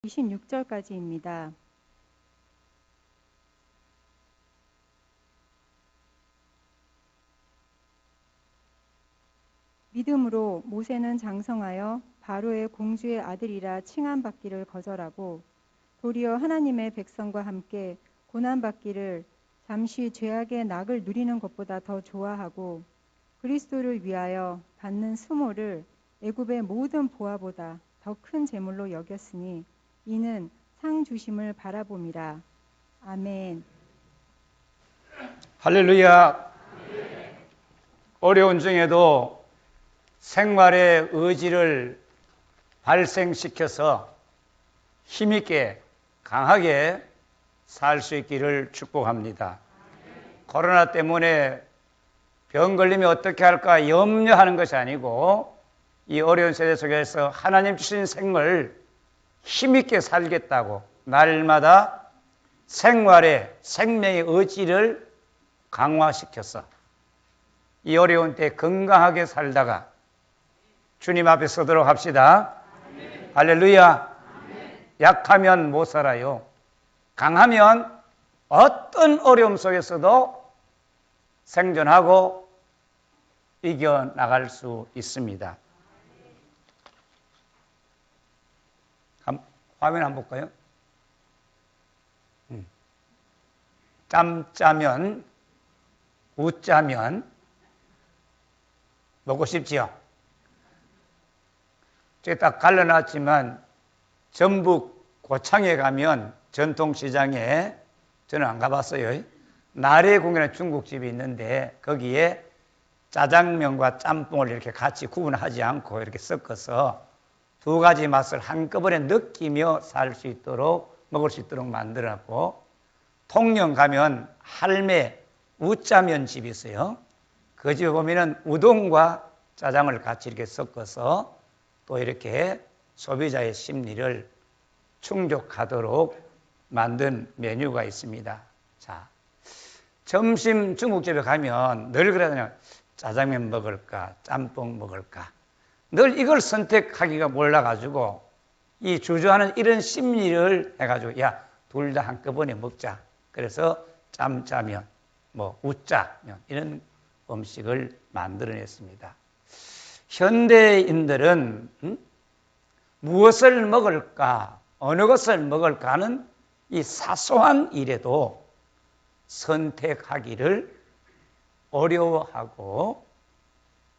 26절까지입니다. 믿음으로 모세는 장성하여 바로의 공주의 아들이라 칭함받기를 거절하고 도리어 하나님의 백성과 함께 고난받기를 잠시 죄악의 낙을 누리는 것보다 더 좋아하고 그리스도를 위하여 받는 수모를 애굽의 모든 보화보다 더 큰 재물로 여겼으니 이는 상 주심을 바라봄이라. 아멘. 할렐루야. 어려운 중에도 생활의 의지를 발생시켜서 힘있게 강하게 살 수 있기를 축복합니다. 코로나 때문에 병 걸리면 어떻게 할까 염려하는 것이 아니고 이 어려운 세대 속에서 하나님 주신 생을 힘있게 살겠다고 날마다 생활의 생명의 의지를 강화시켜서 이 어려운 때 건강하게 살다가 주님 앞에 서도록 합시다. 아멘. 할렐루야. 아멘. 약하면 못 살아요. 강하면 어떤 어려움 속에서도 생존하고 이겨나갈 수 있습니다. 화면 한번 볼까요? 짬짜면, 웃자면 먹고 싶지요? 제가 딱 갈라놨지만 전북 고창에 가면 전통시장에 저는 안 가봤어요. 나래공이라는 중국집이 있는데 거기에 짜장면과 짬뽕을 이렇게 같이 구분하지 않고 이렇게 섞어서 두 가지 맛을 한꺼번에 느끼며 살 수 있도록 먹을 수 있도록 만들었고, 통영 가면 할매 우짜면 집이 있어요. 그 집에 보면은 우동과 짜장을 같이 이렇게 섞어서 또 이렇게 소비자의 심리를 충족하도록 만든 메뉴가 있습니다. 자, 점심 중국집에 가면 늘 그러잖아요. 짜장면 먹을까, 짬뽕 먹을까. 늘 이걸 선택하기가 몰라가지고 이 주저하는 이런 심리를 해가지고 야, 둘 다 한꺼번에 먹자. 그래서 짬짜면, 뭐 우짜면 이런 음식을 만들어냈습니다. 현대인들은 무엇을 먹을까, 어느 것을 먹을까 하는 이 사소한 일에도 선택하기를 어려워하고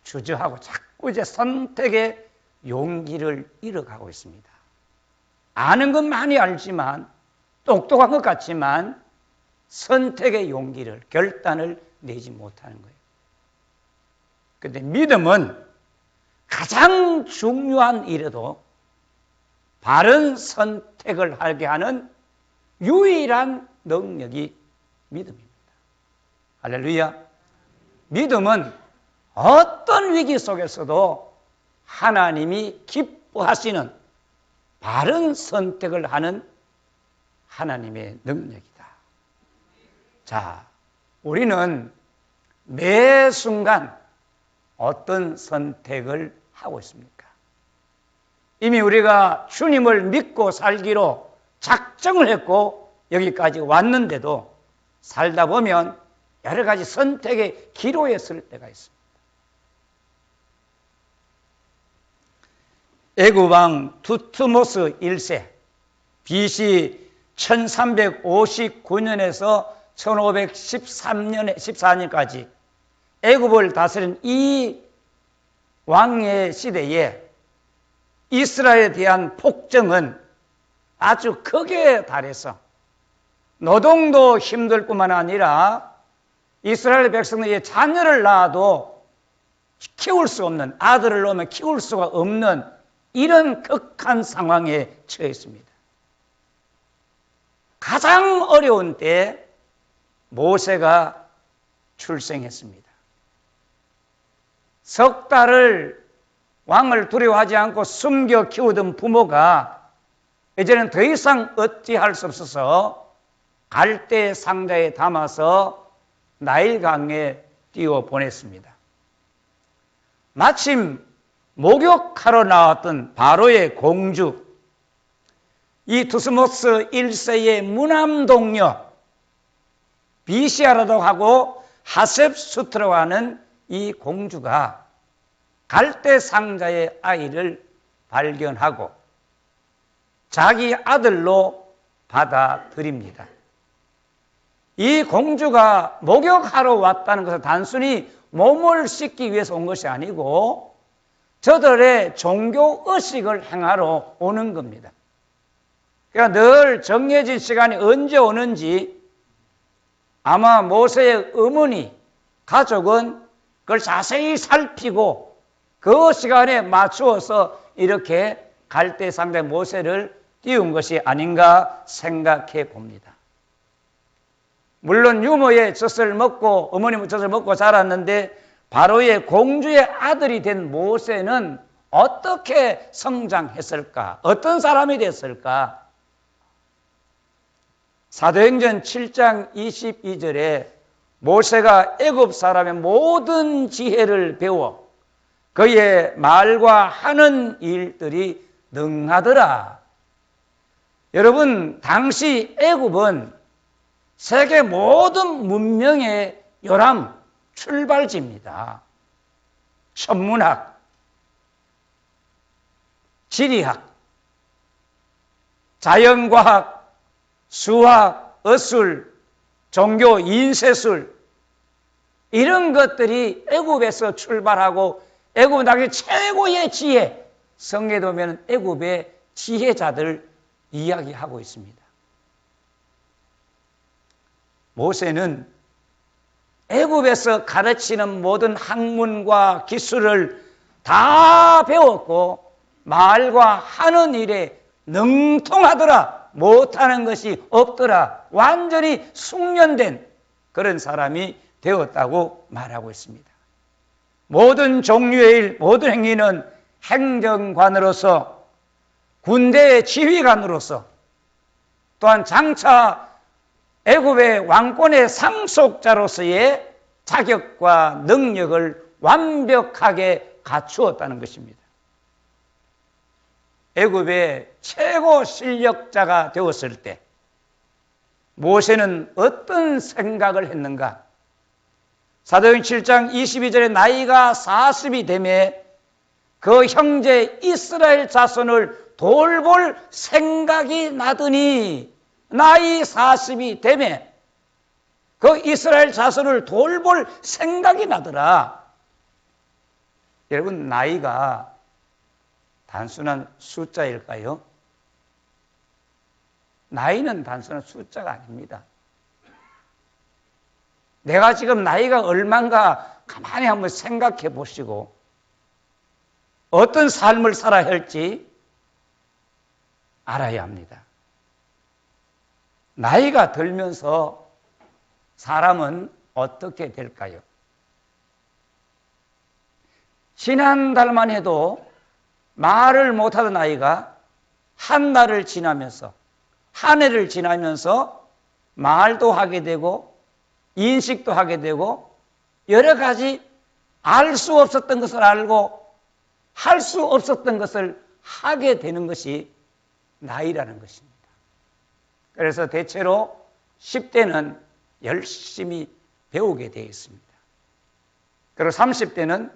주저하고 자꾸 이제 선택의 용기를 잃어가고 있습니다. 아는 건 많이 알지만 똑똑한 것 같지만 선택의 용기를, 결단을 내지 못하는 거예요. 그런데 믿음은 가장 중요한 일에도 바른 선택을 하게 하는 유일한 능력이 믿음입니다. 할렐루야. 믿음은 어떤 위기 속에서도 하나님이 기뻐하시는 바른 선택을 하는 하나님의 능력이다. 자, 우리는 매 순간 어떤 선택을 하고 있습니까? 이미 우리가 주님을 믿고 살기로 작정을 했고 여기까지 왔는데도 살다 보면 여러 가지 선택의 기로에 설 때가 있습니다. 애굽왕 두트모스 1세 BC 1359년에서 1514년까지 애굽을 다스린 이 왕의 시대에 이스라엘에 대한 폭정은 아주 극에 달해서 노동도 힘들 뿐만 아니라 이스라엘 백성들이 자녀를 낳아도 키울 수 없는, 아들을 낳으면 키울 수가 없는 이런 극한 상황에 처했습니다. 가장 어려운 때 모세가 출생했습니다. 석 달을 왕을 두려워하지 않고 숨겨 키우던 부모가 이제는 더 이상 어찌할 수 없어서 갈대 상자에 담아서 나일강에 띄워 보냈습니다. 마침 목욕하러 나왔던 바로의 공주 이 두스모스 1세의 무남동녀 비시아라고 하고 하셉수트라고 하는 이 공주가 갈대 상자의 아이를 발견하고 자기 아들로 받아들입니다. 이 공주가 목욕하러 왔다는 것은 단순히 몸을 씻기 위해서 온 것이 아니고 저들의 종교 의식을 행하러 오는 겁니다. 그러니까 늘 정해진 시간이 언제 오는지 아마 모세의 어머니, 가족은 그걸 자세히 살피고 그 시간에 맞추어서 이렇게 갈대 상자에 모세를 띄운 것이 아닌가 생각해 봅니다. 물론 유모의 젖을 먹고 어머니 젖을 먹고 자랐는데 바로의 공주의 아들이 된 모세는 어떻게 성장했을까? 어떤 사람이 됐을까? 사도행전 7장 22절에 모세가 애굽 사람의 모든 지혜를 배워 그의 말과 하는 일들이 능하더라. 여러분, 당시 애굽은 세계 모든 문명의 요람 출발지입니다. 천문학, 지리학, 자연과학, 수학, 어술, 종교, 인쇄술 이런 것들이 애굽에서 출발하고 애굽은 당시 최고의 지혜, 성경에 보면 애굽의 지혜자들 이야기하고 있습니다. 모세는 애굽에서 가르치는 모든 학문과 기술을 다 배웠고 말과 하는 일에 능통하더라. 못하는 것이 없더라. 완전히 숙련된 그런 사람이 되었다고 말하고 있습니다. 모든 종류의 일, 모든 행위는 행정관으로서 군대의 지휘관으로서 또한 장차 애굽의 왕권의 상속자로서의 자격과 능력을 완벽하게 갖추었다는 것입니다. 애굽의 최고 실력자가 되었을 때 모세는 어떤 생각을 했는가? 사도행전 7장 22절에 나이가 40이 되매 그 형제 이스라엘 자손을 돌볼 생각이 나더니 나이 40이 되매 그 이스라엘 자손을 돌볼 생각이 나더라. 여러분, 나이가 단순한 숫자일까요? 나이는 단순한 숫자가 아닙니다. 내가 지금 나이가 얼마인가 가만히 한번 생각해 보시고 어떤 삶을 살아야 할지 알아야 합니다. 나이가 들면서 사람은 어떻게 될까요? 지난달만 해도 말을 못하던 아이가 한 달을 지나면서 한 해를 지나면서 말도 하게 되고 인식도 하게 되고 여러 가지 알 수 없었던 것을 알고 할 수 없었던 것을 하게 되는 것이 나이라는 것입니다. 그래서 대체로 10대는 열심히 배우게 되어 있습니다. 그리고 30대는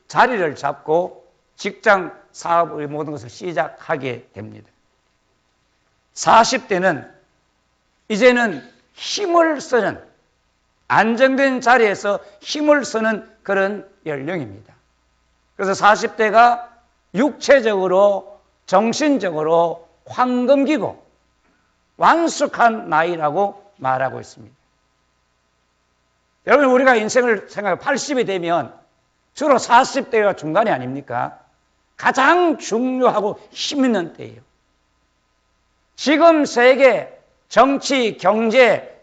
자리를 잡고 직장, 사업의 모든 것을 시작하게 됩니다. 40대는 이제는 힘을 쓰는 안정된 자리에서 힘을 쓰는 그런 연령입니다. 그래서 40대가 육체적으로 정신적으로 황금기고 완숙한 나이라고 말하고 있습니다. 여러분, 우리가 인생을 생각해 80이 되면 주로 40대가 중간이 아닙니까? 가장 중요하고 힘 있는 때예요. 지금 세계 정치, 경제,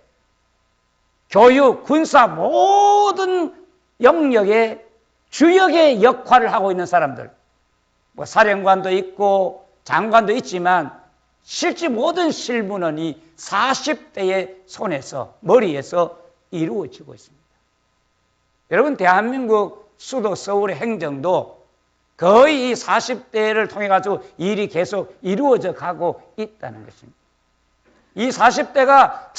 교육, 군사 모든 영역의 주역의 역할을 하고 있는 사람들, 뭐 사령관도 있고 장관도 있지만 실제 모든 실무는 이 40대의 손에서 머리에서 이루어지고 있습니다. 여러분, 대한민국 수도 서울의 행정도 거의 이 40대를 통해 가지고 일이 계속 이루어져 가고 있다는 것입니다. 이 40대가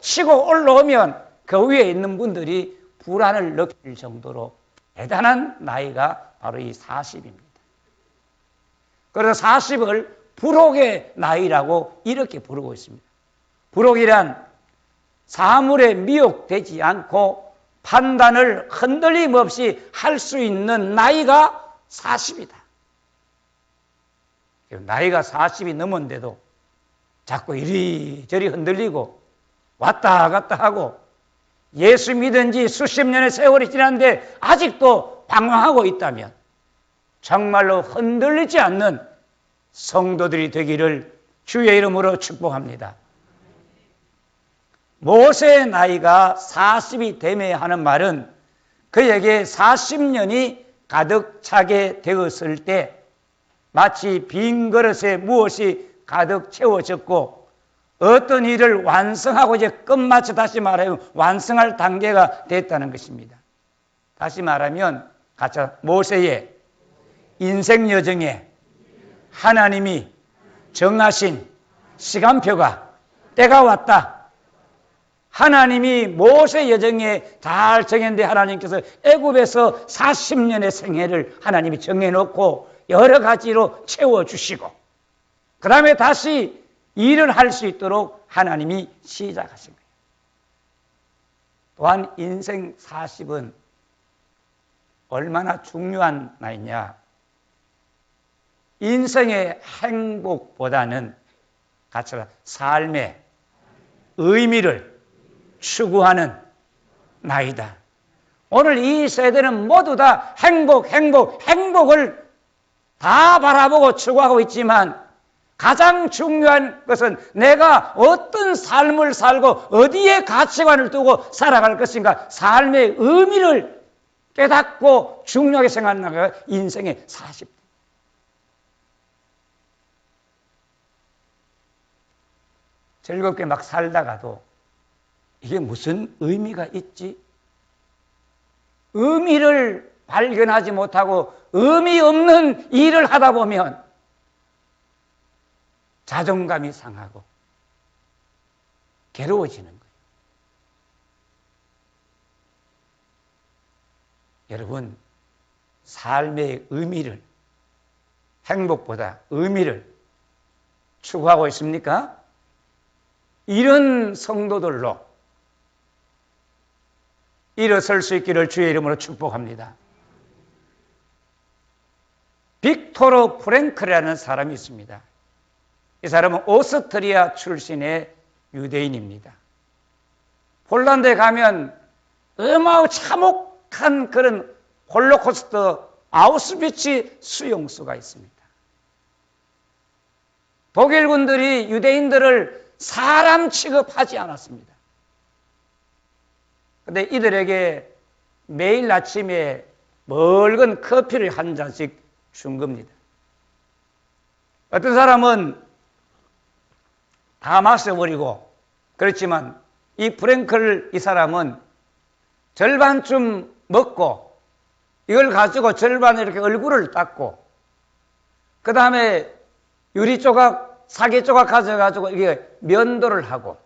치고 올라오면 그 위에 있는 분들이 불안을 느낄 정도로 대단한 나이가 바로 이 40입니다. 그래서 40을 불혹의 나이라고 이렇게 부르고 있습니다. 불혹이란 사물에 미혹되지 않고 판단을 흔들림 없이 할 수 있는 나이가 40이다. 나이가 40이 넘었는데도 자꾸 이리저리 흔들리고 왔다 갔다 하고 예수 믿은 지 수십 년의 세월이 지났는데 아직도 방황하고 있다면 정말로 흔들리지 않는 성도들이 되기를 주의 이름으로 축복합니다. 모세의 나이가 40이 되매 하는 말은 그에게 40년이 가득 차게 되었을 때 마치 빈 그릇에 무엇이 가득 채워졌고 어떤 일을 완성하고 이제 끝마쳐 다시 말하면 완성할 단계가 됐다는 것입니다. 다시 말하면 가짜 모세의 인생 여정에 하나님이 정하신 시간표가 때가 왔다. 하나님이 모세 여정에 잘 정했는데 하나님께서 애굽에서 40년의 생애를 하나님이 정해놓고 여러 가지로 채워주시고 그 다음에 다시 일을 할 수 있도록 하나님이 시작하신 거예요. 또한 인생 40은 얼마나 중요한 나이냐. 인생의 행복보다는 같이 삶의 의미를 추구하는 나이다. 오늘 이 세대는 모두 다 행복을 다 바라보고 추구하고 있지만 가장 중요한 것은 내가 어떤 삶을 살고 어디에 가치관을 두고 살아갈 것인가 삶의 의미를 깨닫고 중요하게 생각하는 게 인생의 40대. 즐겁게 막 살다가도 이게 무슨 의미가 있지? 의미를 발견하지 못하고 의미 없는 일을 하다 보면 자존감이 상하고 괴로워지는 거예요. 여러분, 삶의 의미를, 행복보다 의미를 추구하고 있습니까? 이런 성도들로 일어설 수 있기를 주의 이름으로 축복합니다. 빅토르 프랭클이라는 사람이 있습니다. 이 사람은 오스트리아 출신의 유대인입니다. 폴란드에 가면 참혹한 그런 홀로코스트 아우슈비츠 수용소가 있습니다. 독일군들이 유대인들을 사람 취급하지 않았습니다. 그런데 이들에게 매일 아침에 묽은 커피를 한 잔씩 준 겁니다. 어떤 사람은 다 마셔버리고 그렇지만 이 프랭클 이 사람은 절반쯤 먹고 이걸 가지고 절반에 이렇게 얼굴을 닦고 그 다음에 유리 조각, 사기 조각 가져가지고 이게 면도를 하고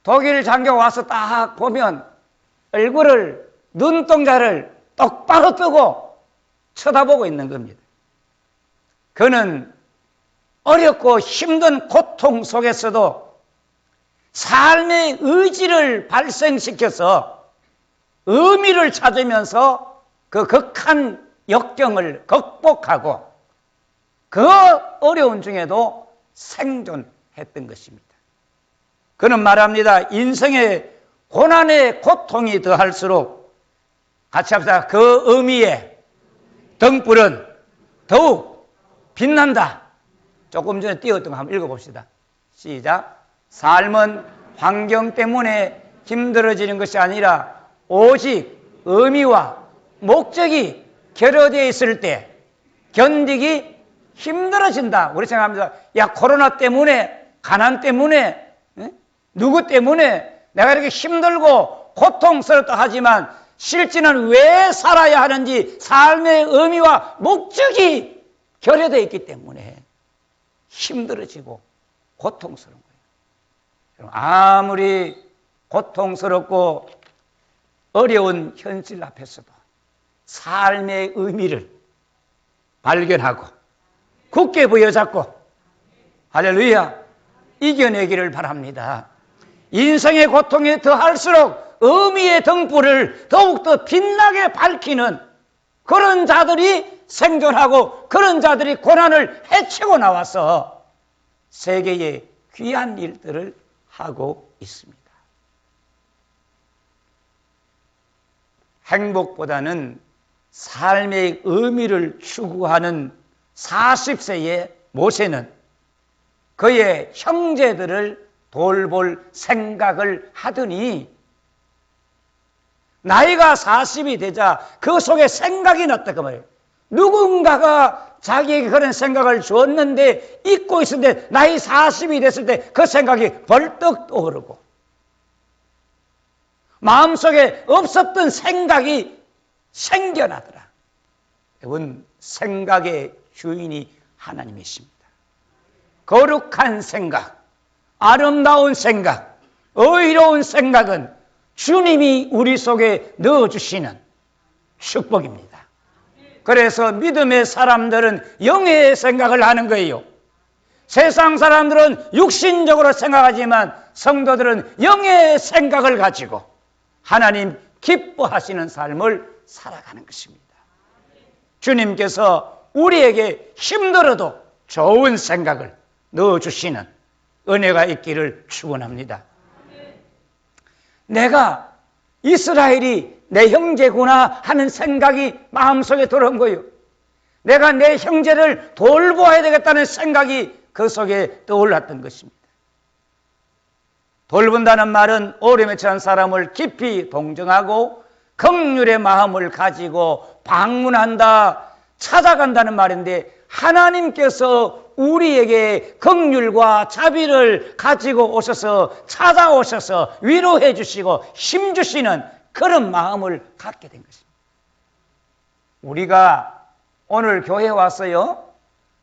독일 장교 와서 딱 보면 얼굴을 눈동자를 똑바로 뜨고 쳐다보고 있는 겁니다. 그는 어렵고 힘든 고통 속에서도 삶의 의지를 발생시켜서 의미를 찾으면서 그 극한 역경을 극복하고 그 어려운 중에도 생존했던 것입니다. 그는 말합니다. 인생의 고난의 고통이 더할수록 같이 합시다. 그 의미의 등불은 더욱 빛난다. 조금 전에 띄웠던 거 한번 읽어봅시다. 시작. 삶은 환경 때문에 힘들어지는 것이 아니라 오직 의미와 목적이 결여되어 있을 때 견디기 힘들어진다. 우리 생각합니다. 야, 코로나 때문에, 가난 때문에, 누구 때문에 내가 이렇게 힘들고 고통스럽다 하지만 실제는 왜 살아야 하는지 삶의 의미와 목적이 결여되어 있기 때문에 힘들어지고 고통스러운 거예요. 아무리 고통스럽고 어려운 현실 앞에서도 삶의 의미를 발견하고 굳게 부여잡고 할렐루야 이겨내기를 바랍니다. 인생의 고통에 더할수록 의미의 등불을 더욱더 빛나게 밝히는 그런 자들이 생존하고 그런 자들이 고난을 헤치고 나와서 세계의 귀한 일들을 하고 있습니다. 행복보다는 삶의 의미를 추구하는 40세의 모세는 그의 형제들을 돌볼 생각을 하더니 나이가 40이 되자 그 속에 생각이 났다 그 말이에요. 누군가가 자기에게 그런 생각을 줬는데 잊고 있었는데 나이 40이 됐을 때 그 생각이 벌떡 떠오르고 마음속에 없었던 생각이 생겨나더라. 여러분 생각의 주인이 하나님이십니다. 거룩한 생각, 아름다운 생각, 의로운 생각은 주님이 우리 속에 넣어주시는 축복입니다. 그래서 믿음의 사람들은 영의 생각을 하는 거예요. 세상 사람들은 육신적으로 생각하지만 성도들은 영의 생각을 가지고 하나님 기뻐하시는 삶을 살아가는 것입니다. 주님께서 우리에게 힘들어도 좋은 생각을 넣어주시는 은혜가 있기를 축원합니다. 내가 이스라엘이 내 형제구나 하는 생각이 마음속에 들어온 거예요. 내가 내 형제를 돌보아야 되겠다는 생각이 그 속에 떠올랐던 것입니다. 돌본다는 말은 어려움에 처한 사람을 깊이 동정하고 긍휼의 마음을 가지고 방문한다, 찾아간다는 말인데 하나님께서 우리에게 긍휼과 자비를 가지고 오셔서 찾아오셔서 위로해 주시고 힘 주시는 그런 마음을 갖게 된 것입니다. 우리가 오늘 교회에 왔어요.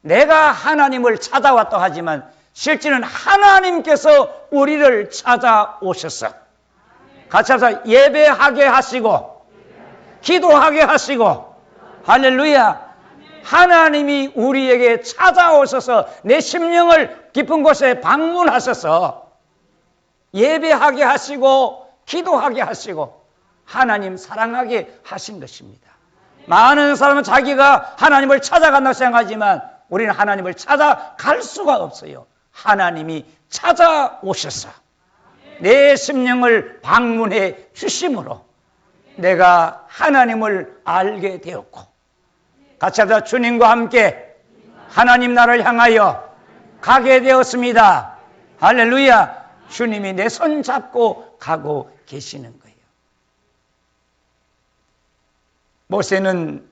내가 하나님을 찾아왔다 하지만 실제는 하나님께서 우리를 찾아오셔서 같이 합시다. 예배하게 하시고 기도하게 하시고 할렐루야. 하나님이 우리에게 찾아오셔서 내 심령을 깊은 곳에 방문하셔서 예배하게 하시고 기도하게 하시고 하나님 사랑하게 하신 것입니다. 많은 사람은 자기가 하나님을 찾아간다고 생각하지만 우리는 하나님을 찾아갈 수가 없어요. 하나님이 찾아오셔서 내 심령을 방문해 주심으로 내가 하나님을 알게 되었고 같이 하자. 주님과 함께 하나님 나라를 향하여 가게 되었습니다. 할렐루야. 주님이 내 손 잡고 가고 계시는 거예요. 모세는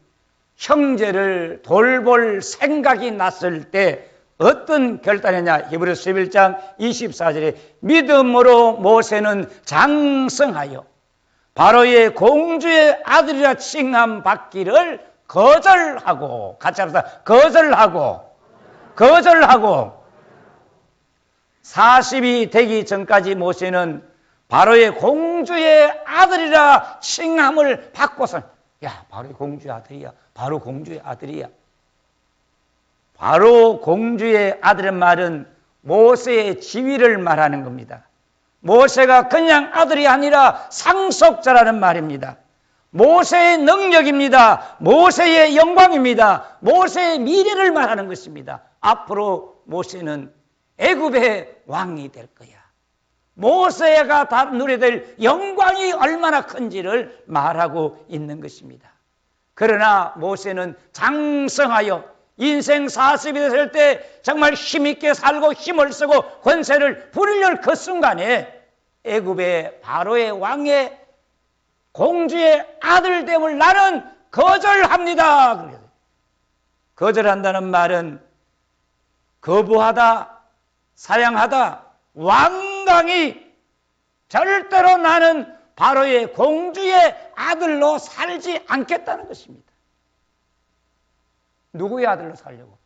형제를 돌볼 생각이 났을 때 어떤 결단이냐. 히브리서 11장 24절에 믿음으로 모세는 장성하여 바로의 공주의 아들이라 칭함 받기를 거절하고 같이 합시다. 거절하고 40이 되기 전까지 모세는 바로의 공주의 아들이라 칭함을 받고서 야 바로의 공주의 아들이야. 바로 공주의 아들이야. 바로 공주의 아들의 말은 모세의 지위를 말하는 겁니다. 모세가 그냥 아들이 아니라 상속자라는 말입니다. 모세의 능력입니다. 모세의 영광입니다. 모세의 미래를 말하는 것입니다. 앞으로 모세는 애굽의 왕이 될 거야. 모세가 다 누려야 될 영광이 얼마나 큰지를 말하고 있는 것입니다. 그러나 모세는 장성하여 인생 40이 됐을 때 정말 힘있게 살고 힘을 쓰고 권세를 부리려는 그 순간에 애굽의 바로의 왕의 공주의 아들됨을 나는 거절합니다. 거절한다는 말은 거부하다, 사양하다, 완강히 절대로 나는 바로의 공주의 아들로 살지 않겠다는 것입니다. 누구의 아들로 살려고?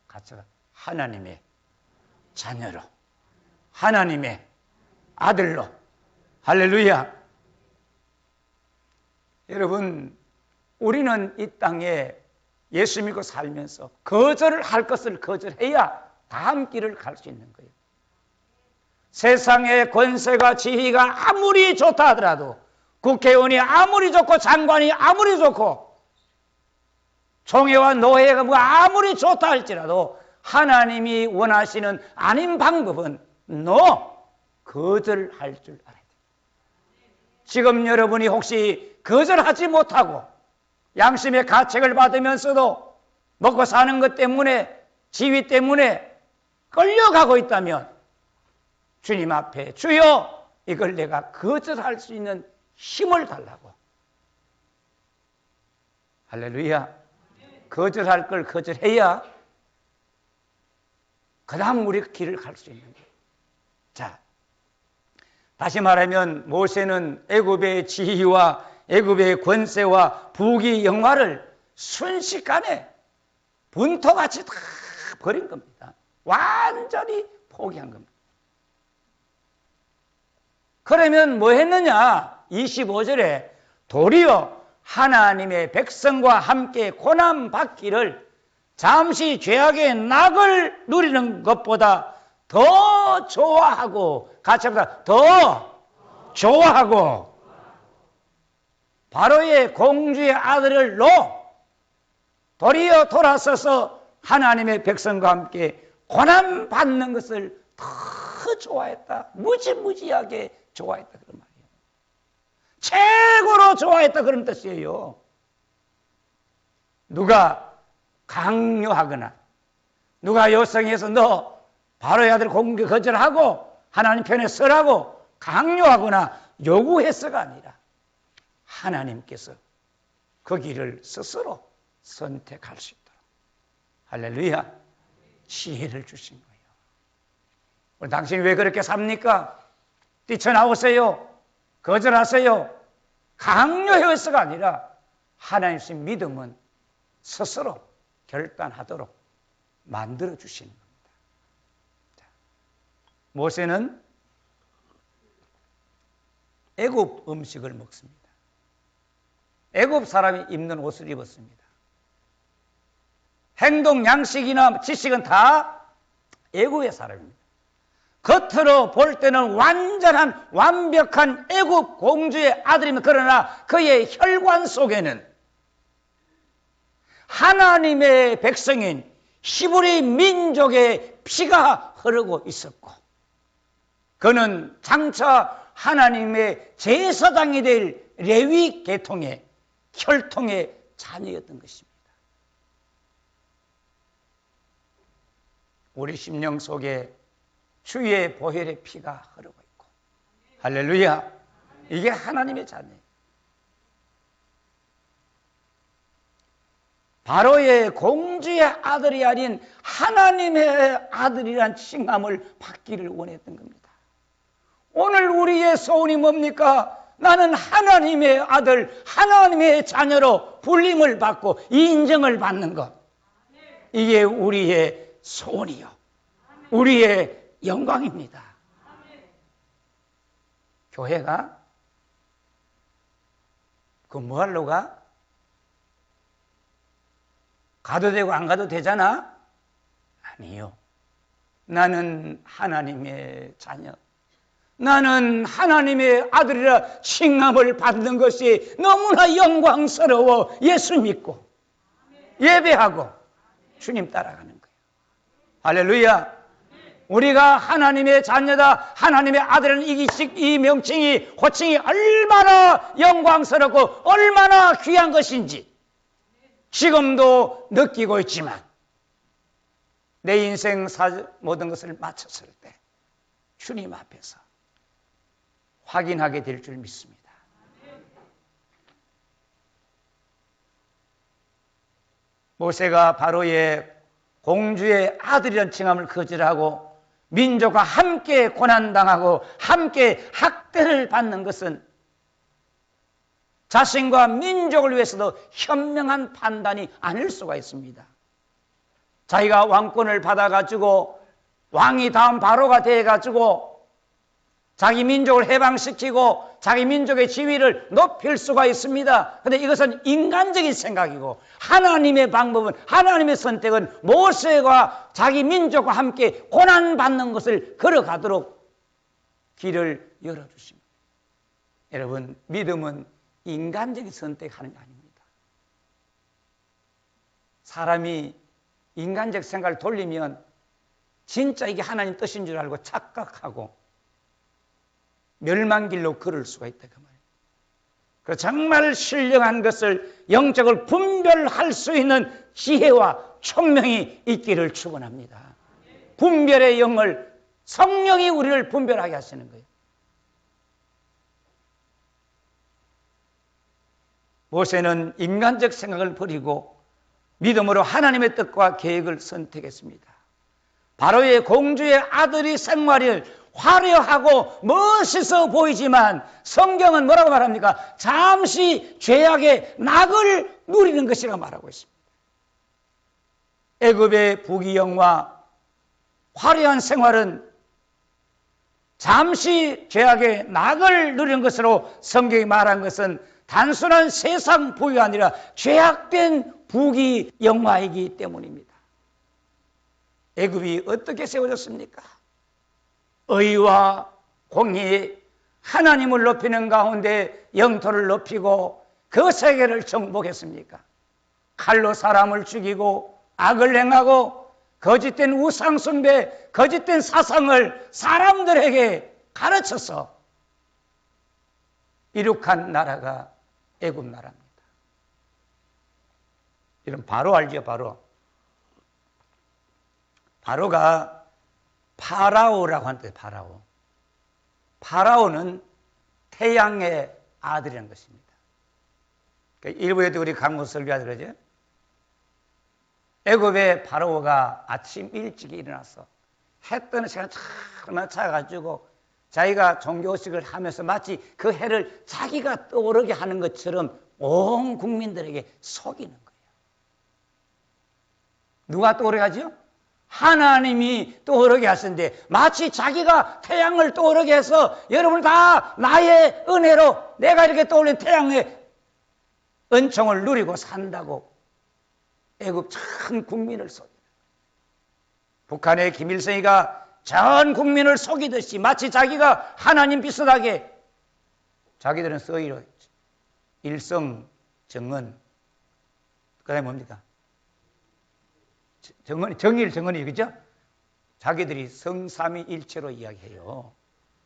같이가 하나님의 자녀로, 하나님의 아들로. 할렐루야. 여러분, 우리는 이 땅에 예수 믿고 살면서 거절을 할 것을 거절해야 다음 길을 갈 수 있는 거예요. 세상의 권세가 지위가 아무리 좋다 하더라도, 국회의원이 아무리 좋고 장관이 아무리 좋고 총회와 노회가 아무리 좋다 할지라도 하나님이 원하시는 아닌 방법은 거절할 줄 알아야 돼요. 지금 여러분이 혹시 거절하지 못하고 양심의 가책을 받으면서도 먹고 사는 것 때문에, 지위 때문에 끌려가고 있다면 주님 앞에 주여, 이걸 내가 거절할 수 있는 힘을 달라고. 할렐루야. 거절할 걸 거절해야 그 다음 우리 길을 갈 수 있는 거예요. 자, 다시 말하면 모세는 애굽의 지위와 애굽의 권세와 부귀 영화를 순식간에 분토같이 다 버린 겁니다. 완전히 포기한 겁니다. 그러면 뭐 했느냐? 25절에 도리어 하나님의 백성과 함께 고난받기를 잠시 죄악의 낙을 누리는 것보다 더 좋아하고, 같이 합시다. 더 좋아하고, 바로의 공주의 아들을 도리어 돌아서서 하나님의 백성과 함께 고난받는 것을 더 좋아했다. 무지무지하게 좋아했다, 그런 말이에요. 최고로 좋아했다, 그런 뜻이에요. 누가 강요하거나, 누가 요청해서 너 바로의 아들 공개 거절하고 하나님 편에 서라고 강요하거나 요구해서가 아니라 하나님께서 그 길을 스스로 선택할 수 있도록, 할렐루야, 지혜를 주신 거예요. 오늘 당신이 왜 그렇게 삽니까? 뛰쳐나오세요, 거절하세요, 강요해서가 아니라 하나님의 믿음은 스스로 결단하도록 만들어 주시는 겁니다. 자, 모세는 애굽 음식을 먹습니다. 애굽 사람이 입는 옷을 입었습니다. 행동 양식이나 지식은 다 애굽의 사람입니다. 겉으로 볼 때는 완전한 완벽한 애굽 공주의 아들입니다. 그러나 그의 혈관 속에는 하나님의 백성인 히브리 민족의 피가 흐르고 있었고, 그는 장차 하나님의 제사장이 될 레위 계통의 혈통의 자녀였던 것입니다. 우리 심령 속에 주의 보혈의 피가 흐르고 있고, 할렐루야, 이게 하나님의 자녀예요. 바로의 공주의 아들이 아닌 하나님의 아들이란 칭함을 받기를 원했던 겁니다. 오늘 우리의 소원이 뭡니까? 나는 하나님의 아들, 하나님의 자녀로 불림을 받고 인정을 받는 것. 이게 우리의 소원이요, 우리의 영광입니다. 교회가 그 뭐 하러 가? 가도 되고 안 가도 되잖아? 아니요. 나는 하나님의 자녀, 나는 하나님의 아들이라 칭함을 받는 것이 너무나 영광스러워 예수 믿고 예배하고 주님 따라가는 거예요. 할렐루야. 우리가 하나님의 자녀다, 하나님의 아들은 이 명칭이, 호칭이 얼마나 영광스럽고 얼마나 귀한 것인지 지금도 느끼고 있지만, 내 인생 모든 것을 마쳤을 때 주님 앞에서 확인하게 될 줄 믿습니다. 모세가 바로의 공주의 아들이라는 칭함을 거절하고 민족과 함께 고난당하고 함께 학대를 받는 것은 자신과 민족을 위해서도 현명한 판단이 아닐 수가 있습니다. 자기가 왕권을 받아가지고 왕이 다음 바로가 돼가지고 자기 민족을 해방시키고 자기 민족의 지위를 높일 수가 있습니다. 그런데 이것은 인간적인 생각이고 하나님의 방법은, 하나님의 선택은 모세가 자기 민족과 함께 고난받는 것을 걸어가도록 길을 열어주십니다. 여러분, 믿음은 인간적인 선택하는 게 아닙니다. 사람이 인간적 생각을 돌리면 진짜 이게 하나님 뜻인 줄 알고 착각하고 멸망길로 걸을 수가 있다 그 말이에요. 그래서 정말 신령한 것을, 영적을 분별할 수 있는 지혜와 총명이 있기를 축원합니다. 분별의 영을, 성령이 우리를 분별하게 하시는 거예요. 모세는 인간적 생각을 버리고 믿음으로 하나님의 뜻과 계획을 선택했습니다. 바로의 공주의 아들이 생활이 화려하고 멋있어 보이지만 성경은 뭐라고 말합니까? 잠시 죄악의 낙을 누리는 것이라고 말하고 있습니다. 애굽의 부귀영화, 화려한 생활은 잠시 죄악의 낙을 누리는 것으로 성경이 말한 것은 단순한 세상 부귀가 아니라 죄악된 부귀영화이기 때문입니다. 애굽이 어떻게 세워졌습니까? 의와 공의, 하나님을 높이는 가운데 영토를 높이고 그 세계를 정복했습니까? 칼로 사람을 죽이고 악을 행하고 거짓된 우상숭배, 거짓된 사상을 사람들에게 가르쳐서 이룩한 나라가 애굽 나라입니다. 이런 바로 알죠? 바로가 파라오라고 하는데, 파라오는 태양의 아들이라는 것입니다. 그러니까 일부에도 우리 강호 설교하자 그러죠. 애굽의 파라오가 아침 일찍 일어나서 해 뜨는 시간에 참 차가지고 자기가 종교식을 하면서 마치 그 해를 자기가 떠오르게 하는 것처럼 온 국민들에게 속이는 거예요. 누가 떠오르게 하죠? 하나님이 떠오르게 하시는데 마치 자기가 태양을 떠오르게 해서 여러분 다 나의 은혜로 내가 이렇게 떠올린 태양의 은총을 누리고 산다고 애굽 전 국민을 속이는 거예요. 북한의 김일성이가 전 국민을 속이듯이 마치 자기가 하나님 비슷하게, 자기들은 서의로 일성, 정은, 그 다음에 뭡니까? 정일, 정은이, 그죠? 자기들이 성삼위일체로 이야기해요.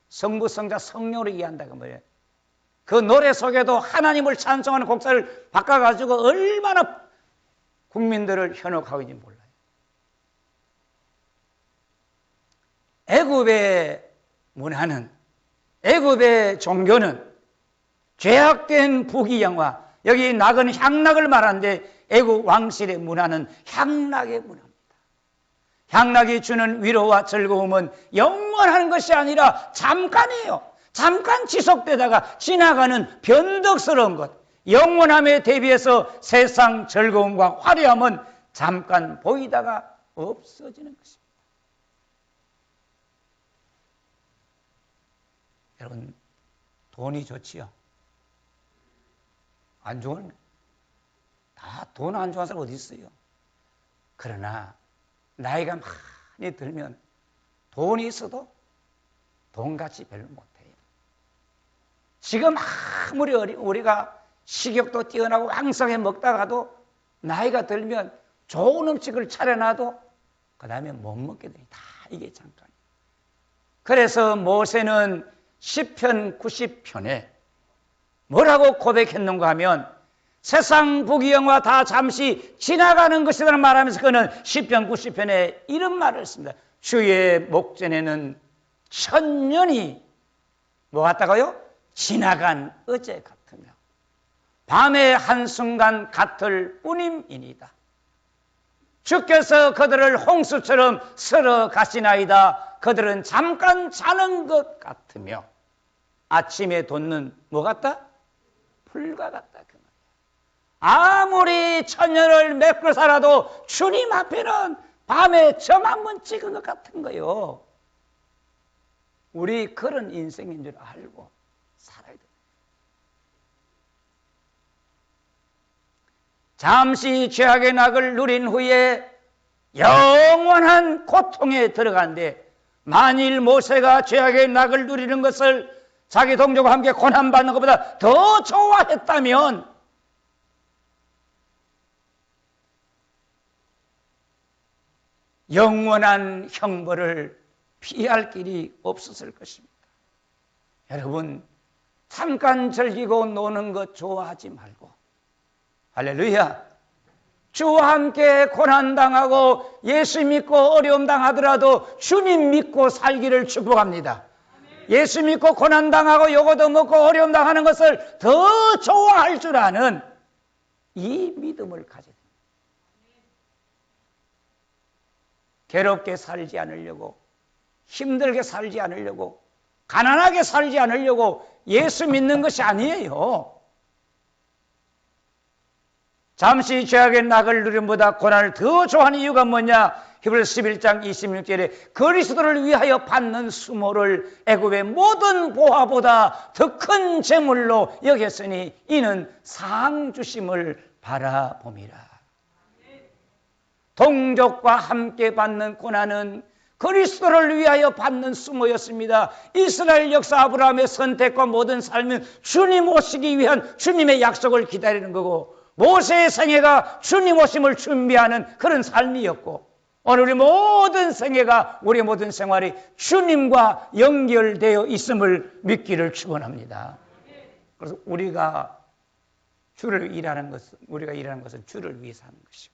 성부, 성자, 성령으로 이해한다고 말이에요. 그 노래 속에도 하나님을 찬송하는 곡사를 바꿔가지고 얼마나 국민들을 현혹하고 있는지 몰라요. 애굽의 문화는, 애굽의 종교는 죄악된 부귀영화, 여기 낙은 향락을 말하는데 애굽 왕실의 문화는 향락의 문화입니다. 향락이 주는 위로와 즐거움은 영원한 것이 아니라 잠깐이에요. 잠깐 지속되다가 지나가는 변덕스러운 것, 영원함에 대비해서 세상 즐거움과 화려함은 잠깐 보이다가 없어지는 것입니다. 여러분, 돈이 좋지요? 안 좋은, 다 돈 안 좋아하는 사람 어디 있어요? 그러나 나이가 많이 들면 돈이 있어도 돈같이 별로 못해요. 지금 아무리 우리가 식욕도 뛰어나고 왕성하게 먹다가도 나이가 들면 좋은 음식을 차려놔도 그 다음에 못 먹게 돼요. 다 이게 잠깐이에요. 그래서 모세는 시편 90편에 뭐라고 고백했는가 하면 세상 부귀영화 다 잠시 지나가는 것이라는 말하면서 그는 시편 90편에 이런 말을 했습니다. 주의 목전에는 천년이 뭐 같다고요? 지나간 어제 같으며 밤의 한순간 같을 뿐임이니이다. 주께서 그들을 홍수처럼 쓸어 가시나이다. 그들은 잠깐 자는 것 같으며 아침에 돋는 뭐 같다? 불과 같다 그 말이야. 아무리 천년을 맺고 살아도 주님 앞에는 밤에 점 한 번 찍은 것 같은 거요. 우리 그런 인생인 줄 알고 살아야 돼. 잠시 죄악의 낙을 누린 후에 영원한 고통에 들어간데, 만일 모세가 죄악의 낙을 누리는 것을 자기 동족과 함께 고난받는 것보다 더 좋아했다면 영원한 형벌을 피할 길이 없었을 것입니다. 여러분, 잠깐 즐기고 노는 것 좋아하지 말고, 할렐루야, 주와 함께 고난당하고 예수 믿고 어려움 당하더라도 주님 믿고 살기를 축복합니다. 예수 믿고 고난당하고 요거도 먹고 어려움 당하는 것을 더 좋아할 줄 아는 이 믿음을 가져야 됩니다. 괴롭게 살지 않으려고, 힘들게 살지 않으려고, 가난하게 살지 않으려고 예수 믿는 것이 아니에요. 잠시 죄악의 낙을 누림보다 고난을 더 좋아하는 이유가 뭐냐? 히브리서 11장 26절에 그리스도를 위하여 받는 수모를 애굽의 모든 보화보다 더 큰 재물로 여겼으니 이는 상 주심을 바라봄이라. 동족과 함께 받는 고난은 그리스도를 위하여 받는 수모였습니다. 이스라엘 역사 아브라함의 선택과 모든 삶은 주님 오시기 위한 주님의 약속을 기다리는 거고, 모세의 생애가 주님 오심을 준비하는 그런 삶이었고, 오늘 우리 모든 생애가, 우리 모든 생활이 주님과 연결되어 있음을 믿기를 축원합니다. 그래서 우리가 일하는 것은 주를 위해서 하는 것이고,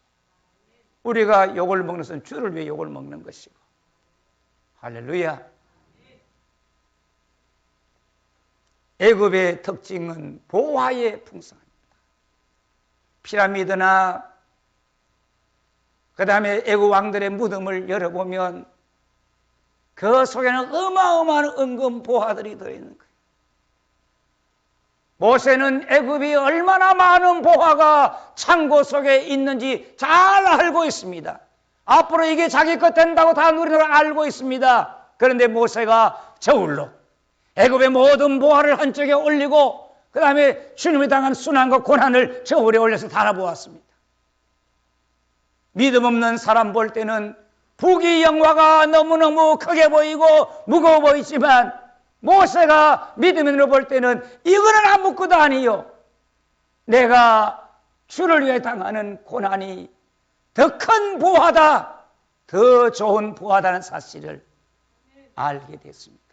우리가 욕을 먹는 것은 주를 위해 욕을 먹는 것이고, 할렐루야. 애굽의 특징은 보화의 풍성함입니다. 피라미드나 그 다음에 애굽 왕들의 무덤을 열어보면 그 속에는 어마어마한 은금 보화들이 들어있는 거예요. 모세는 애굽이 얼마나 많은 보화가 창고 속에 있는지 잘 알고 있습니다. 앞으로 이게 자기 것 된다고 다 누리는 걸 알고 있습니다. 그런데 모세가 저울로 애굽의 모든 보화를 한쪽에 올리고 그 다음에 주님이 당한 순환과 고난을 저울에 올려서 달아보았습니다. 믿음 없는 사람 볼 때는 부귀 영화가 너무너무 크게 보이고 무거워 보이지만, 모세가 믿음으로 볼 때는 이거는 아무것도 아니요, 내가 주를 위해 당하는 고난이 더 큰 보화다, 더 좋은 보화다는 사실을 알게 됐습니다.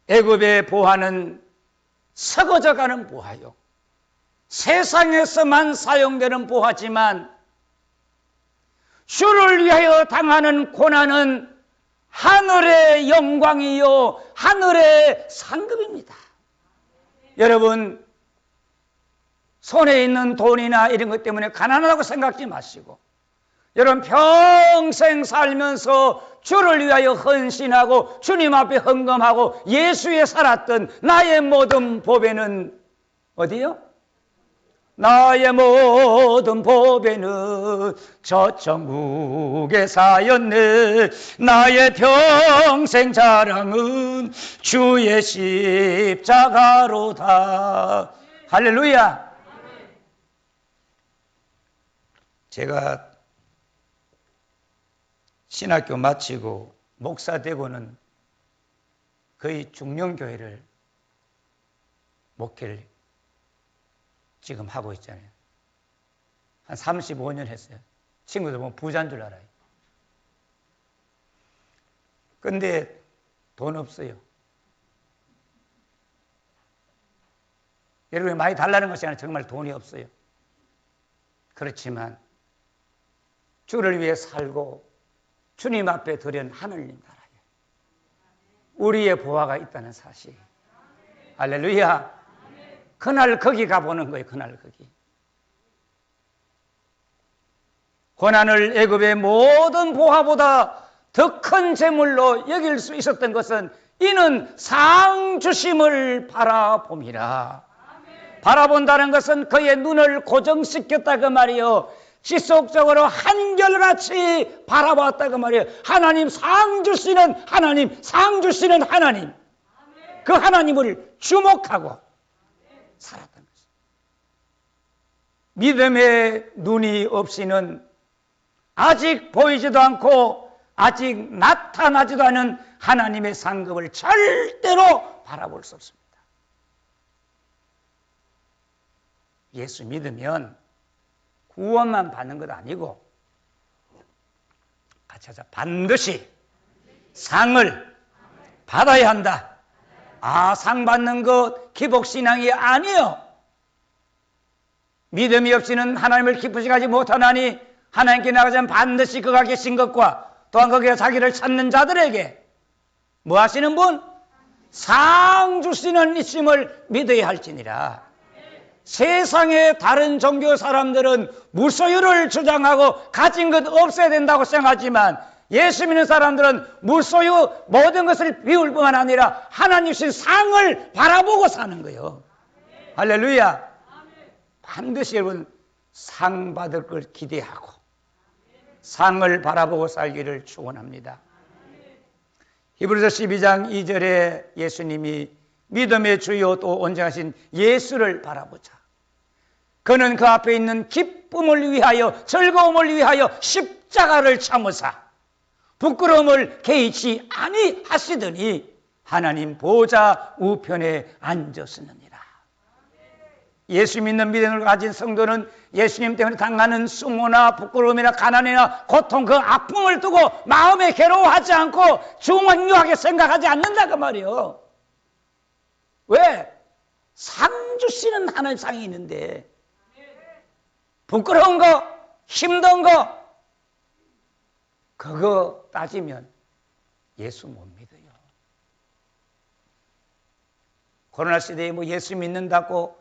애굽의 보화는 썩어져가는 보화요, 세상에서만 사용되는 보화지만 주를 위하여 당하는 고난은 하늘의 영광이요 하늘의 상급입니다. 여러분, 손에 있는 돈이나 이런 것 때문에 가난하다고 생각하지 마시고, 여러분 평생 살면서 주를 위하여 헌신하고 주님 앞에 헌금하고 예수에 살았던 나의 모든 보배는 어디요? 나의 모든 보배는 저 천국에 사였네. 나의 평생 자랑은 주의 십자가로다. 할렐루야. 제가 신학교 마치고 목사 되고는 거의 중년교회를 목회를 지금 하고 있잖아요. 한 35년 했어요. 친구들 보면 부자인 줄 알아요. 근데 돈 없어요. 여러분이 많이 달라는 것이 아니라 정말 돈이 없어요. 그렇지만 주를 위해 살고 주님 앞에 드린 하늘님 나라에 우리의 보화가 있다는 사실. 할렐루야. 그날 거기 가보는 거예요. 그날 거기. 고난을 애굽의 모든 보화보다 더 큰 재물로 여길 수 있었던 것은 이는 상 주심을 바라봄이라. 바라본다는 것은 그의 눈을 고정시켰다 그 말이요. 지속적으로 한결같이 바라봤다 그 말이에요. 하나님 상 주시는 하나님, 상 주시는 하나님. 그 하나님을 주목하고 살았던 것입니다. 믿음의 눈이 없이는 아직 보이지도 않고 아직 나타나지도 않은 하나님의 상급을 절대로 바라볼 수 없습니다. 예수 믿으면 구원만 받는 것 아니고 같이 하자. 반드시 상을 받아야 한다. 아, 상 받는 것 기복신앙이 아니요. 믿음이 없이는 하나님을 기쁘시게 하지 못하나니 하나님께 나가자면 반드시 그가 계신 것과 또한 거기에 자기를 찾는 자들에게 뭐 하시는 분? 상 주시는 이심을 믿어야 할지니라. 세상의 다른 종교 사람들은 무소유를 주장하고 가진 것 없애야 된다고 생각하지만 예수 믿는 사람들은 무소유 모든 것을 비울 뿐만 아니라 하나님 주신 상을 바라보고 사는 거예요. 할렐루야. 반드시 여러분 상 받을 걸 기대하고 상을 바라보고 살기를 축원합니다. 히브리서 12장 2절에 예수님이 믿음의 주요 또 온전하신 예수를 바라보자. 그는 그 앞에 있는 기쁨을 위하여 즐거움을 위하여 십자가를 참으사 부끄러움을 개의치 아니하시더니 하나님 보좌 우편에 앉으시느니라. 예수 믿는 믿음을 가진 성도는 예수님 때문에 당하는 수모나 부끄러움이나 가난이나 고통 그 아픔을 두고 마음에 괴로워하지 않고 중요하게 생각하지 않는다 그 말이에요. 왜? 상 주시는 하나님 상이 있는데 부끄러운 거, 힘든 거 그거 따지면 예수 못 믿어요. 코로나 시대에 뭐 예수 믿는다고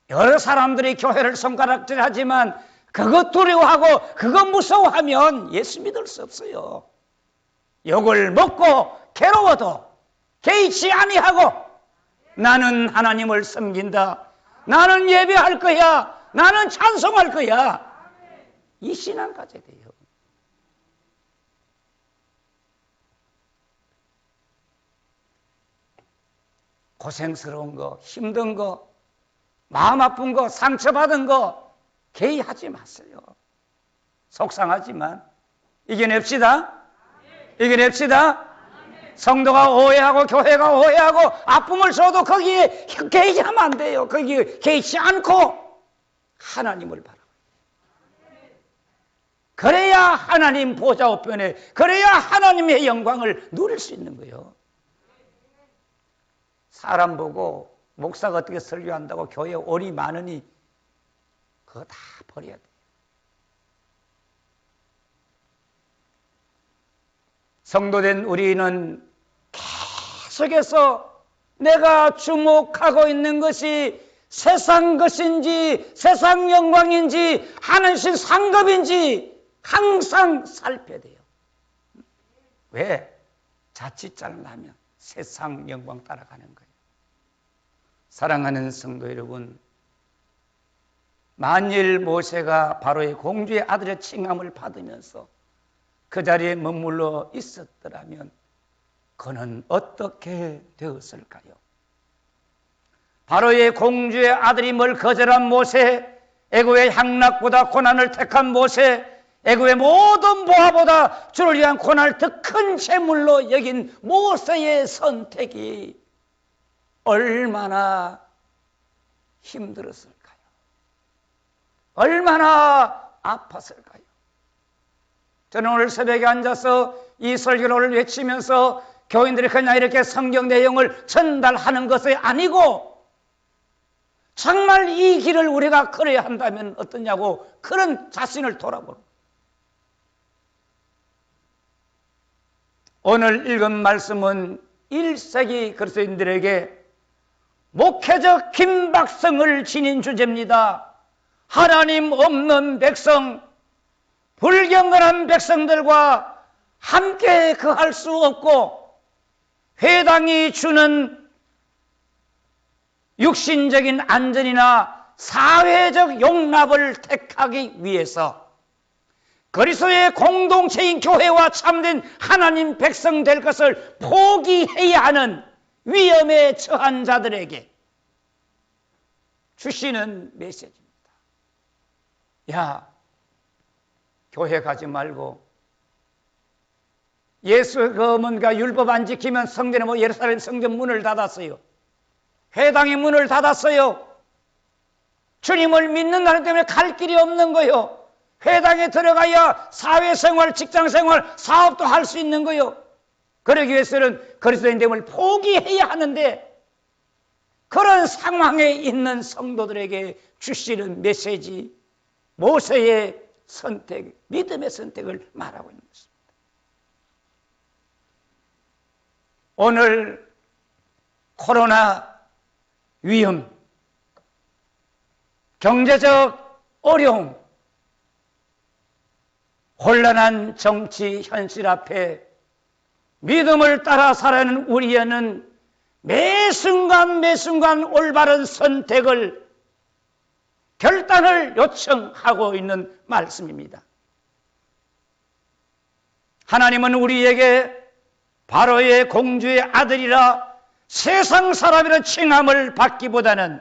여러 사람들이 교회를 손가락질하지만 그거 두려워하고 그거 무서워하면 예수 믿을 수 없어요. 욕을 먹고 괴로워도 개의치 아니하고 나는 하나님을 섬긴다. 나는 예배할 거야. 나는 찬송할 거야. 이 신앙 가져야 돼요. 고생스러운 거, 힘든 거, 마음 아픈 거, 상처받은 거 개의하지 마세요. 속상하지만 이겨냅시다. 이겨냅시다. 성도가 오해하고 교회가 오해하고 아픔을 줘도 거기에 개의하면 안 돼요. 거기에 개의치 않고 하나님을 바라봐요. 그래야 하나님 보좌 우편에 그래야 하나님의 영광을 누릴 수 있는 거예요. 사람 보고 목사가 어떻게 설교한다고 교회에 올이 많으니 그거 다 버려야 돼요. 성도된 우리는 계속해서 내가 주목하고 있는 것이 세상 것인지 세상 영광인지 하늘신 상급인지 항상 살펴야 돼요. 왜? 자칫 잘나면 세상 영광 따라가는 거예요. 사랑하는 성도 여러분, 만일 모세가 바로의 공주의 아들의 칭함을 받으면서 그 자리에 머물러 있었더라면 그는 어떻게 되었을까요? 바로의 공주의 아들임을 거절한 모세, 애굽의 향락보다 고난을 택한 모세, 애굽의 모든 보화보다 주를 위한 고난을 더 큰 재물로 여긴 모세의 선택이 얼마나 힘들었을까요? 얼마나 아팠을까요? 저는 오늘 새벽에 앉아서 이 설교를 외치면서 교인들이 그냥 이렇게 성경 내용을 전달하는 것이 아니고 정말 이 길을 우리가 걸어야 한다면 어떠냐고 그런 자신을 돌아보는 오늘 읽은 말씀은 1세기 그리스도인들에게 목회적 긴박성을 지닌 주제입니다. 하나님 없는 백성, 불경건한 백성들과 함께 거할 수 없고 회당이 주는 육신적인 안전이나 사회적 용납을 택하기 위해서 그리스도의 공동체인 교회와 참된 하나님 백성 될 것을 포기해야 하는 위험에 처한 자들에게 주시는 메시지입니다. 야, 교회 가지 말고 예수 뭔가 율법 안 지키면 성전에 예루살렘 성전 문을 닫았어요. 회당의 문을 닫았어요. 주님을 믿는다는 때문에 갈 길이 없는 거요. 회당에 들어가야 사회생활, 직장생활, 사업도 할 수 있는 거요. 그러기 위해서는 그리스도인됨을 포기해야 하는데 그런 상황에 있는 성도들에게 주시는 메시지, 모세의 선택, 믿음의 선택을 말하고 있는 것입니다. 오늘 코로나 위험, 경제적 어려움, 혼란한 정치 현실 앞에 믿음을 따라 살아가는 우리에는 매 순간 올바른 선택을, 결단을 요청하고 있는 말씀입니다. 하나님은 우리에게 바로의 공주의 아들이라 세상 사람이라 칭함을 받기보다는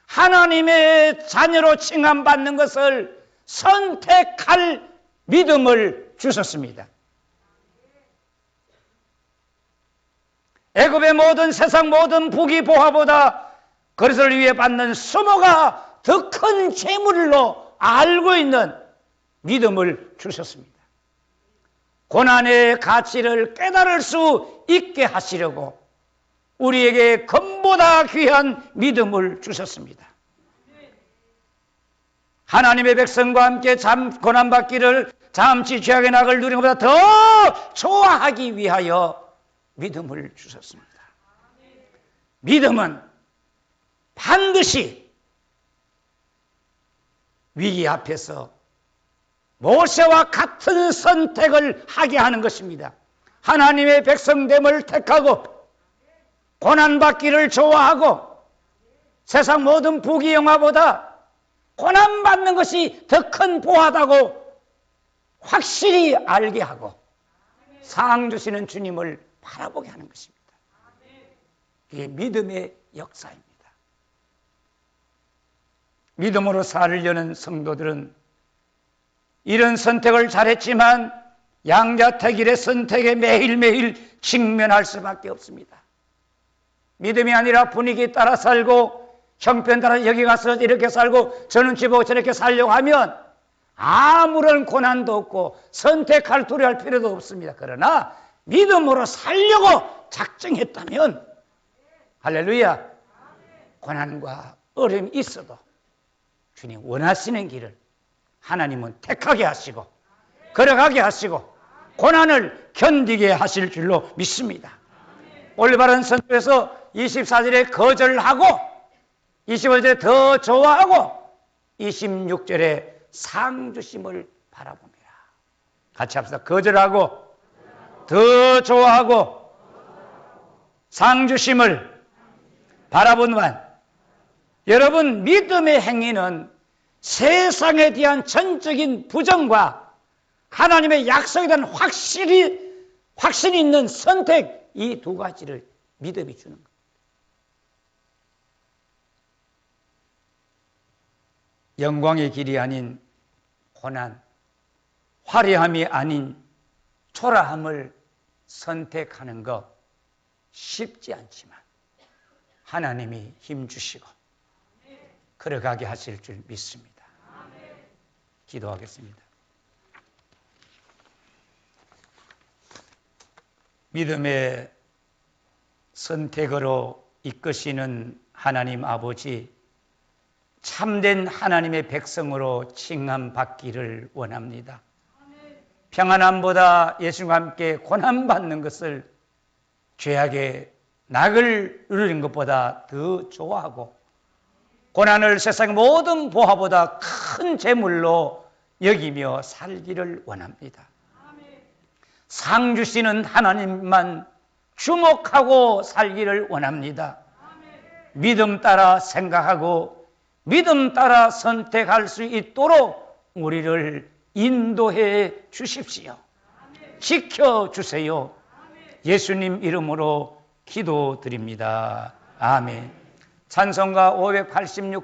하나님의 자녀로 칭함받는 것을 선택할 믿음을 주셨습니다. 애굽의 모든 세상 모든 부귀 보화보다 그리스도를 위해 받는 수모가 더 큰 재물로 알고 있는 믿음을 주셨습니다. 고난의 가치를 깨달을 수 있게 하시려고 우리에게 금보다 귀한 믿음을 주셨습니다. 하나님의 백성과 함께 고난받기를 잠시 죄악의 낙을 누리는 것보다 더 좋아하기 위하여 믿음을 주셨습니다. 믿음은 반드시 위기 앞에서 모세와 같은 선택을 하게 하는 것입니다. 하나님의 백성됨을 택하고 고난받기를 좋아하고 세상 모든 부귀 영화보다 고난받는 것이 더 큰 보화다고 확실히 알게 하고 상 주시는 주님을 바라보게 하는 것입니다. 이게 믿음의 역사입니다. 믿음으로 살려는 성도들은 이런 선택을 잘했지만 양자택일의 선택에 매일매일 직면할 수밖에 없습니다. 믿음이 아니라 분위기 따라 살고 형편 따라 여기 가서 이렇게 살고 저 눈치 보고 저렇게 살려고 하면 아무런 고난도 없고 선택할 두려워할 필요도 없습니다. 그러나 믿음으로 살려고 작정했다면 할렐루야, 고난과 어려움이 있어도 주님 원하시는 길을 하나님은 택하게 하시고 걸어가게 하시고 고난을 견디게 하실 줄로 믿습니다. 올바른 선택에서 24절에 거절하고 25절에 더 좋아하고 26절에 상 주심을 바라봅니다. 같이 합시다. 거절하고 더 좋아하고 상 주심을 바라보는 여러분, 믿음의 행위는 세상에 대한 전적인 부정과 하나님의 약속에 대한 확신이 있는 선택, 이 두 가지를 믿음이 주는 겁니다. 영광의 길이 아닌 고난, 화려함이 아닌 초라함을 선택하는 것 쉽지 않지만 하나님이 힘주시고 걸어가게 하실 줄 믿습니다. 기도하겠습니다. 믿음의 선택으로 이끄시는 하나님 아버지, 참된 하나님의 백성으로 칭함받기를 원합니다. 평안함보다 예수님과 함께 고난받는 것을 죄악의 낙을 누리는 것보다 더 좋아하고 고난을 세상 모든 보화보다 큰 재물로 여기며 살기를 원합니다. 상 주시는 하나님만 주목하고 살기를 원합니다. 믿음 따라 생각하고 믿음 따라 선택할 수 있도록 우리를 인도해 주십시오. 지켜주세요. 예수님 이름으로 기도드립니다. 아멘. 찬송가 586장